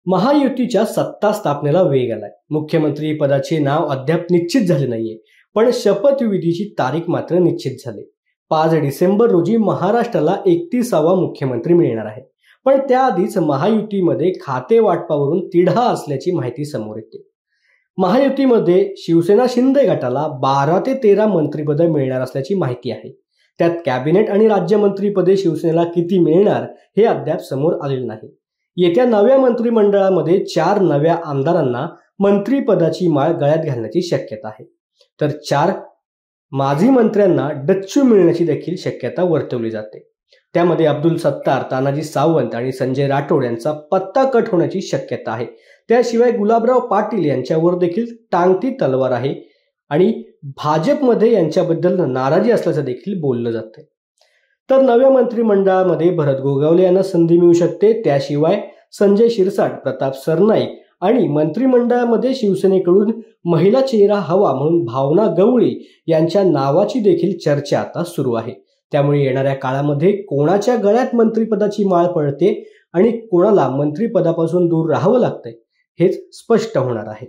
महायुतीच्या सत्ता स्थापनेला वेग आलाय। मुख्यमंत्री पदाचे नाव अद्याप निश्चित झाले नाहीये, पण शपथविधीची तारीख मात्र निश्चित झाली। 5 डिसेंबर रोजी महाराष्ट्राला 31वा मुख्यमंत्री मिळणार आहे। पण त्याआधीच महायुतीमध्ये खाते वाटपावरून तिढा असल्याची माहिती समोर येते। महायुतीमध्ये शिवसेना शिंदे गटाला 12 ते 13 मंत्रिपदे मिळणार असल्याची माहिती आहे। त्यात कॅबिनेट आणि राज्यमंत्रीपदे शिवसेनेला किती मिळणार हे अद्याप समोर आलेले नाही। येत्या नव्या मंत्रिमंडळामध्ये 4 नव्या आमदारांना मंत्रिपदाची माळ गळ्यात घालण्याची शक्यता आहे, तर 4 माजी मंत्र्यांना डच्चू मिळण्याची देखील शक्यता वर्तवली जाते। त्यामध्ये अब्दुल सत्तार, तानाजी सावंत आणि संजय राठोड यांचा पत्ता कट होण्याची शक्यता आहे। त्याशिवाय गुलाबराव पाटील यांच्यावर देखील टांगती तलवार आहे आणि भाजपमध्ये यांच्याबद्दल नाराजी असल्याचं देखील बोललं जातं। तर नव्या मंत्रिमंडळामध्ये भरत गोगावले यांना संधी मिळू शकते। त्याशिवाय संजय शिरसाट, प्रताप सरनाईक आणि मंत्रिमंडळामध्ये शिवसेनेकडून महिला चेहरा हवा म्हणून भावना गवळी यांच्या नावाची देखील चर्चा आता सुरू आहे। त्यामुळे येणाऱ्या काळामध्ये कोणाच्या गळ्यात मंत्रिपदाची माळ पडते आणि कोणाला मंत्रिपदापासून दूर राहावं लागतंय हेच स्पष्ट होणार आहे।